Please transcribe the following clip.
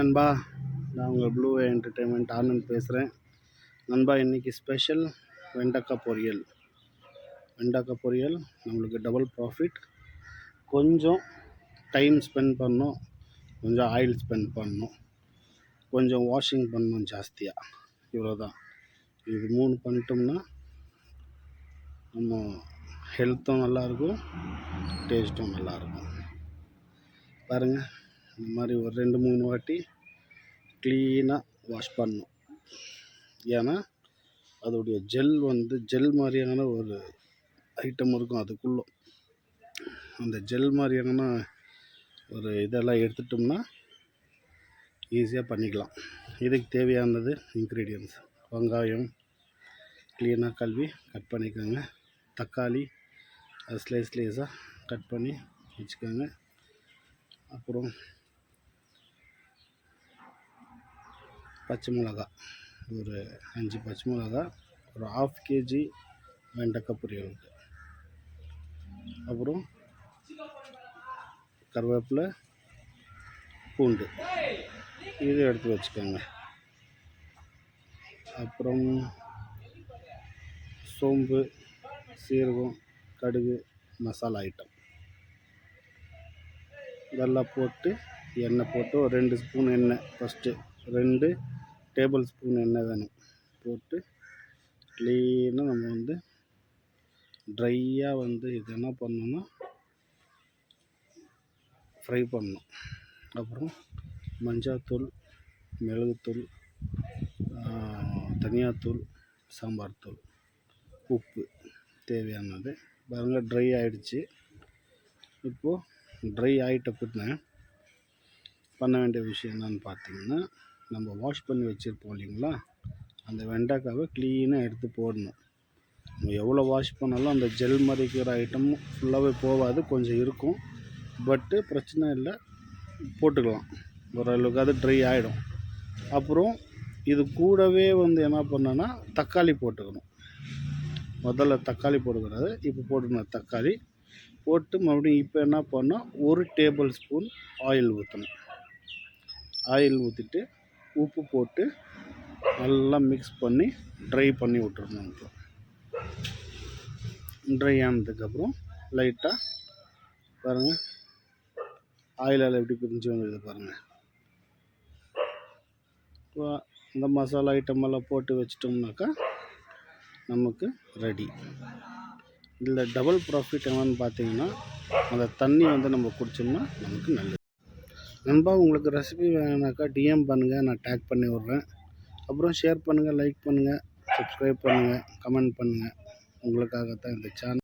நண்பா, நான் உங்கள் ப்ளூ என்டர்டெயின்மெண்ட் ஆனந்த் பேசுகிறேன். நண்பா, இன்றைக்கி ஸ்பெஷல் வெண்டைக்காய் பொரியல். வெண்டைக்காய் பொரியல் நம்மளுக்கு டபுள் ப்ராஃபிட். கொஞ்சம் டைம் ஸ்பெண்ட் பண்ணணும், கொஞ்சம் ஆயில் ஸ்பெண்ட் பண்ணணும், கொஞ்சம் வாஷிங் பண்ணணும் ஜாஸ்தியாக. இவ்வளோ தான். இது 3 பண்ணிட்டோம்னா நம்ம ஹெல்த்தும் நல்லாயிருக்கும், டேஸ்ட்டும் நல்லாயிருக்கும். பாருங்கள், இந்த மாதிரி ஒரு 2-3 வாட்டி க்ளீனாக வாஷ் பண்ணணும். ஏன்னா அதோடைய ஜெல் மாதிரியான ஒரு ஐட்டம் இருக்கும் அதுக்குள்ளே. அந்த ஜெல் மாதிரியான ஒரு இதெல்லாம் எடுத்துட்டோம்னா ஈஸியாக பண்ணிக்கலாம். இதுக்கு தேவையானது இன்க்ரீடியன்ட்ஸ்: வெங்காயம் க்ளீனாக கழுவி கட் பண்ணிக்கோங்க, தக்காளி ஸ்லைஸாக கட் பண்ணி வச்சுக்கோங்க, அப்புறம் பச்சை மிளகா ஒரு 5 பச்சை மிளகா, ஒரு 1/2 kg வெண்டைக்காய் பொரியலுக்கு, அப்புறம் கருவேப்பிலை, பூண்டு இது எடுத்து வச்சுக்கோங்க. அப்புறம் சோம்பு, சீரகம், கடுகு, மசாலா ஐட்டம் இதெல்லாம் போட்டு எண்ணெய் போட்டு ஒரு 2 ஸ்பூன் எண்ணெய், ஃபஸ்ட்டு 2 டேபிள் ஸ்பூன் எண்ணெய் வேணும். போட்டு க்ளீனாக நம்ம ட்ரையாக இது என்ன பண்ணணும்னா ஃப்ரை பண்ணணும். அப்புறம் மஞ்சள்தூள், மிளகுத்தூள், தனியாத்தூள், சாம்பார் தூள், உப்பு தேவையானது. பாருங்கள், ட்ரை ஆகிடுச்சு. இப்போது ட்ரை ஆகிட்ட பின்ன பண்ண வேண்டிய விஷயம் என்னன்னு பார்த்தீங்கன்னா, நம்ம வாஷ் பண்ணி வச்சுருப்போம் இல்லைங்களா, அந்த வெண்டைக்காவை க்ளீனாக எடுத்து போடணும். நம்ம எவ்வளோ வாஷ் பண்ணாலும் அந்த ஜெல் மறைக்கிற ஐட்டம் ஃபுல்லாகவே போகாது, கொஞ்சம் இருக்கும். பட்டு பிரச்சனை இல்லை, போட்டுக்கலாம். ஓரளவுக்கு அது ட்ரை ஆகிடும். அப்புறம் இது கூடவே என்ன பண்ணோன்னா தக்காளி போட்டுக்கணும். முதல்ல தக்காளி போடக்கூடாது, இப்போ போட்டுக்கணும். தக்காளி போட்டு மறுபடியும் இப்போ என்ன பண்ணோம், 1 டேபிள் ஸ்பூன் ஆயில் ஊற்றணும். ஆயில் ஊற்றிட்டு உப்பு போட்டு நல்லா மிக்ஸ் பண்ணி ட்ரை பண்ணி விட்டுறணும். இப்போ ட்ரை ஆனதுக்கப்புறம் லைட்டாக பாருங்கள், ஆயிலால் எப்படி பிரிஞ்சு வந்தது பாருங்கள். இப்போ இந்த மசாலா ஐட்டமெல்லாம் போட்டு வச்சிட்டோம்னாக்கா நமக்கு ரெடி. இதில் டபுள் ப்ராஃபிட் என்னன்னு பார்த்தீங்கன்னா, அந்த தண்ணி நம்ம குடிச்சோம்னா நமக்கு நல்லது. நண்பா, உங்களுக்கு ரெசிபி வேணுனாக்கா டிஎம் பண்ணுங்கள், நான் டேக் பண்ணி விட்றேன். அப்புறம் ஷேர் பண்ணுங்கள், லைக் பண்ணுங்கள், சப்ஸ்கிரைப் பண்ணுங்கள், கமெண்ட் பண்ணுங்கள். உங்களுக்காகத்தான் இந்த சேனல்.